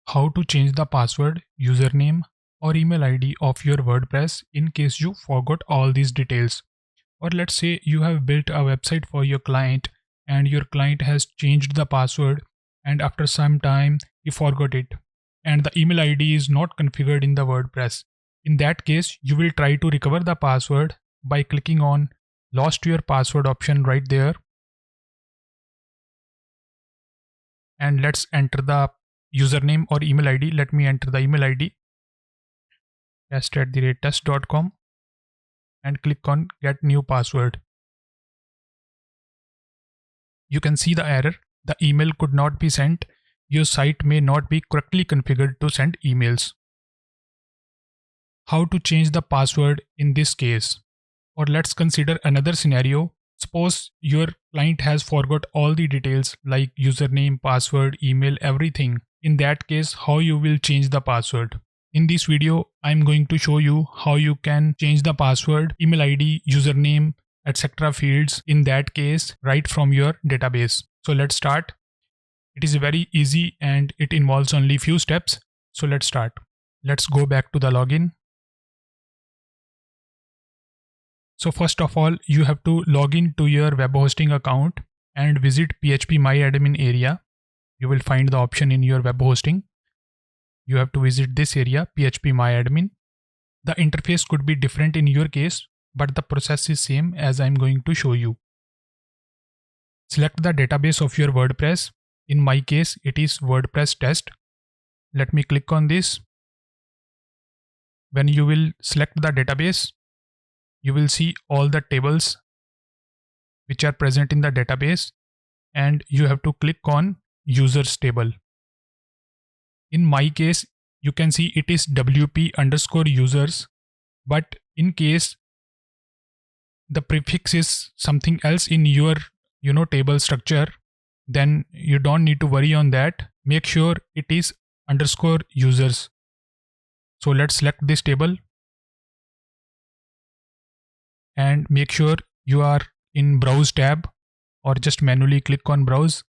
How to change the password, username, or email ID of your WordPress in case you forgot all these details. Or let's say you have built a website for your client and your client has changed the password and after some time he forgot it and the email ID is not configured in the WordPress. In that case, you will try to recover the password by clicking on Lost Your Password option right there, and let's enter the username or email ID. Let me enter the email ID test@test.com and click on Get New Password. You can see the error. The email could not be sent. Your site may not be correctly configured to send emails. How to change the password in this case? Or let's consider another scenario. Suppose your client has forgot all the details like username, password, email, everything. In that case, how you will change the password? In this video, I'm going to show you how you can change the password, email ID, username, etc. fields in that case right from your database. So let's start. It is very easy and it involves only few steps. So let's start. Let's go back to the login. So first of all, you have to log in to your web hosting account and visit phpMyAdmin area. You will find the option in your web hosting. You have to visit this area, phpMyAdmin. The interface could be different in your case, but the process is same as I'm going to show you. Select the database of your WordPress. In my case, it is WordPress test. Let me click on this. When you will select the database, you will see all the tables which are present in the database and you have to click on users table. In my case, you can see it is wp_users, but in case the prefix is something else in your table structure, then you don't need to worry on that. Make sure it is _users. So let's select this table and make sure you are in browse tab or just manually click on browse.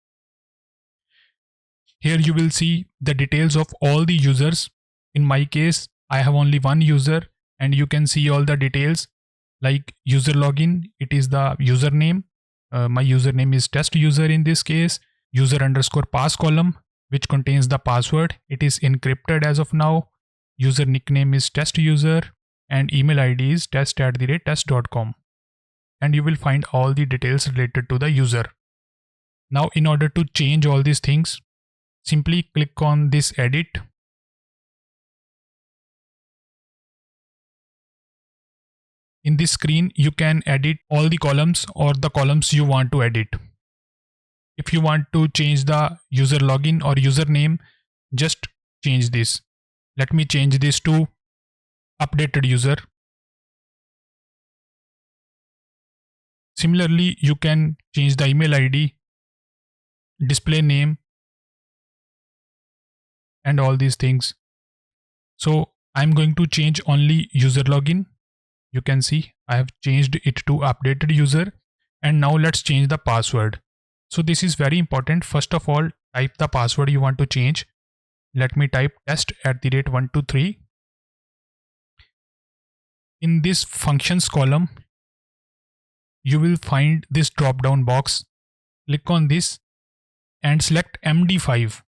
Here you will see the details of all the users. In my case, I have only one user and you can see all the details like user login. It is the username. My username is test user in this case. User_pass column which contains the password. It is encrypted as of now. User nickname is test user and email ID is test@test.com. And you will find all the details related to the user. Now in order to change all these things, simply click on this edit. In this screen, you can edit all the columns or the columns you want to edit. If you want to change the user login or username, just change this. Let me change this to updated user. Similarly, you can change the email ID, display name, and all these things. So I'm going to change only user login. You can see I have changed it to updated user. And now let's change the password. So this is very important. First of all, type the password you want to change. Let me type test@123. In this functions column, you will find this drop down box. Click on this and select MD5.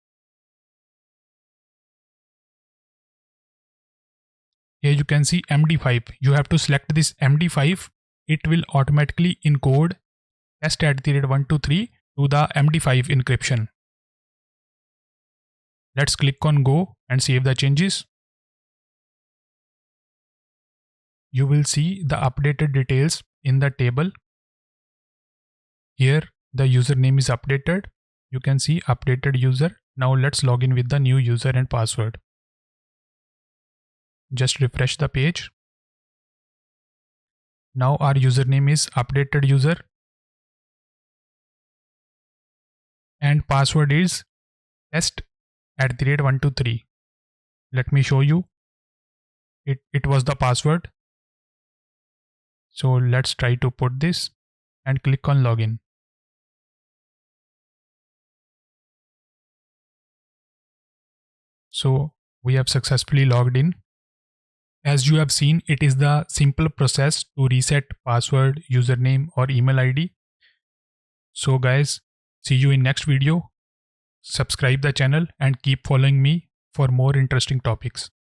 Here you can see MD5. You have to select this MD5. It will automatically encode test@123 to the MD5 encryption. Let's click on go and save the changes. You will see the updated details in the table. Here the username is updated. You can see updated user. Now let's log in with the new user and password. Just refresh the page. Now our username is updated user and password is test@123. Let me show you. It was the password. So let's try to put this and click on login. So we have successfully logged in. As you have seen, it is the simple process to reset password, username or email ID. So guys, see you in next video. Subscribe the channel and keep following me for more interesting topics.